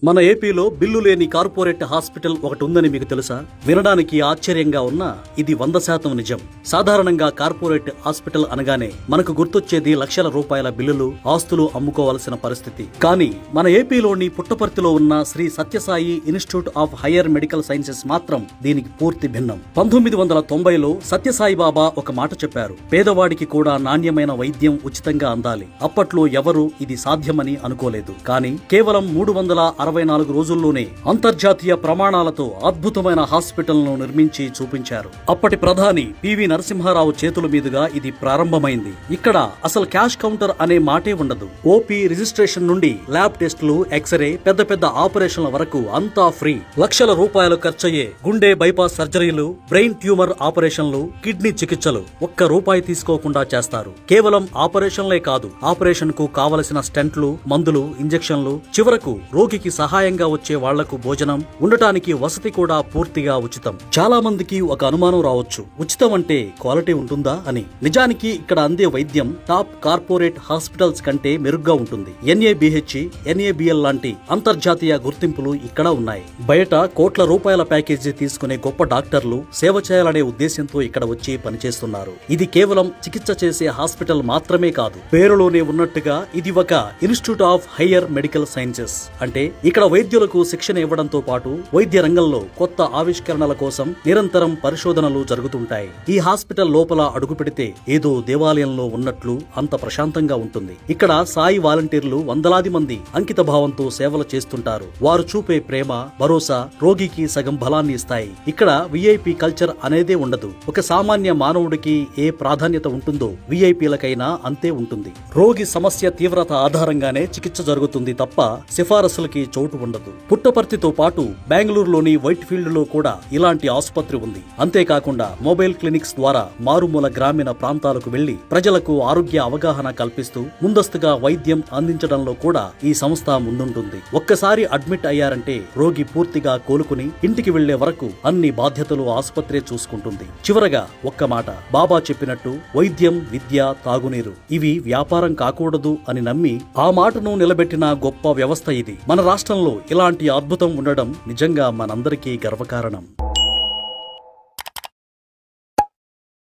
మన ఏపీలో బిల్లు లేని కార్పొరేట్ హాస్పిటల్ ఒకటి ఉందని మీకు తెలుసా? వినడానికి ఆశ్చర్యంగా ఉన్నా ఇది 100% నిజం. సాధారణంగా కార్పొరేట్ హాస్పిటల్ అనగానే మనకు గుర్తొచ్చేది లక్షల రూపాయల బిల్లులు, ఆస్తులు అమ్ముకోవాల్సిన పరిస్థితి. కానీ మన ఏపీలోని పుట్టపర్తిలో ఉన్న Shri Sathya Sai institute of higher medical sciences మాత్రం దీనికి పూర్తి భిన్నం. 1990లో సత్యసాయి బాబా ఒక మాట చెప్పారు, పేదవాడికి కూడా నాణ్యమైన వైద్యం ఉచితంగా అందాలి. అప్పట్లో ఎవరు ఇది సాధ్యమని అనుకోలేదు. కానీ కేవలం 364 రోజుల్లోనే అంతర్జాతీయ ప్రమాణాలతో అద్భుతమైన హాస్పిటల్ను నిర్మించి చూపించారు. అప్పటి ప్రధాని పివి నరసింహారావు చేతుల మీదుగా ఇది ప్రారంభమైంది. ఇక్కడ అసలు క్యాష్ కౌంటర్ అనే మాటే ఉండదు. ఓపీ రిజిస్ట్రేషన్ నుండి ల్యాబ్ టెస్టులు, ఎక్స్రే, పెద్ద పెద్ద ఆపరేషన్ల వరకు అంతా ఫ్రీ. లక్షల రూపాయలు ఖర్చయ్యే గుండె బైపాస్ సర్జరీలు, బ్రెయిన్ ట్యూమర్ ఆపరేషన్లు, కిడ్నీ చికిత్సలు ఒక్క రూపాయి తీసుకోకుండా చేస్తారు. కేవలం ఆపరేషన్లే కాదు, ఆపరేషన్ కు కావలసిన స్టెంట్లు, మందులు, ఇంజెక్షన్లు, చివరకు రోగికి సహాయంగా వచ్చే వాళ్లకు భోజనం, ఉండటానికి వసతి కూడా పూర్తిగా ఉచితం. చాలా మందికి ఒక అనుమానం రావచ్చు, ఉచితం అంటే క్వాలిటీ ఉంటుందా అని. నిజానికి ఇక్కడ అందే వైద్యం టాప్ కార్పొరేట్ హాస్పిటల్స్ కంటే మెరుగ్గా ఉంటుంది. NABH, NABL లాంటి అంతర్జాతీయ గుర్తింపులు ఇక్కడ ఉన్నాయి. బయట కోట్ల రూపాయల ప్యాకేజీ తీసుకునే గొప్ప డాక్టర్లు సేవ చేయాలనే ఉద్దేశంతో ఇక్కడ వచ్చి పనిచేస్తున్నారు. ఇది కేవలం చికిత్స చేసే హాస్పిటల్ మాత్రమే కాదు, పేరులోనే ఉన్నట్టుగా ఇది ఒక institute of higher medical sciences. అంటే ఇక్కడ వైద్యులకు శిక్షణ ఇవ్వడంతో పాటు వైద్య రంగంలో కొత్త ఆవిష్కరణల కోసం నిరంతరం పరిశోధనలు జరుగుతుంటాయి. ఈ హాస్పిటల్ లోపల అడుగు పెడితే ఏదో దేవాలయంలో ఉన్నట్లు అంత ప్రశాంతంగా ఉంటుంది. ఇక్కడ సాయి వాలంటీర్లు వందలాది మంది అంకిత భావంతో సేవలు చేస్తుంటారు. వారు చూపే ప్రేమ, భరోసా రోగికి సగం బలాన్ని ఇస్తాయి. ఇక్కడ VIP కల్చర్ అనేదే ఉండదు. ఒక సామాన్య మానవుడికి ఏ ప్రాధాన్యత ఉంటుందో VIPలకైనా అంతే ఉంటుంది. రోగి సమస్య తీవ్రత ఆధారంగానే చికిత్స జరుగుతుంది తప్ప సిఫారసులకి చోటు ఉండదు. పుట్టపర్తితో పాటు బెంగళూరులోని వైట్ ఫీల్డ్ లో కూడా ఇలాంటి ఆసుపత్రి ఉంది. అంతేకాకుండా మొబైల్ క్లినిక్స్ ద్వారా మారుమూల గ్రామీణ ప్రాంతాలకు వెళ్లి ప్రజలకు ఆరోగ్య అవగాహన కల్పిస్తూ ముందస్తుగా వైద్యం అందించడంలో కూడా ఈ సంస్థ ముందుంటుంది. ఒక్కసారి అడ్మిట్ అయ్యారంటే రోగి పూర్తిగా కోలుకుని ఇంటికి వెళ్లే వరకు అన్ని బాధ్యతలు ఆసుపత్రే చూసుకుంటుంది. చివరగా ఒక్క మాట, బాబా చెప్పినట్టు వైద్యం, విద్య, తాగునీరు ఇవి వ్యాపారం కాకూడదు అని నమ్మి ఆ మాటను నిలబెట్టిన గొప్ప వ్యవస్థ ఇది. మన రాష్ట్రంలో ఇలాంటి అద్భుతం ఉండడం నిజంగా మనందరికీ గర్వకారణం.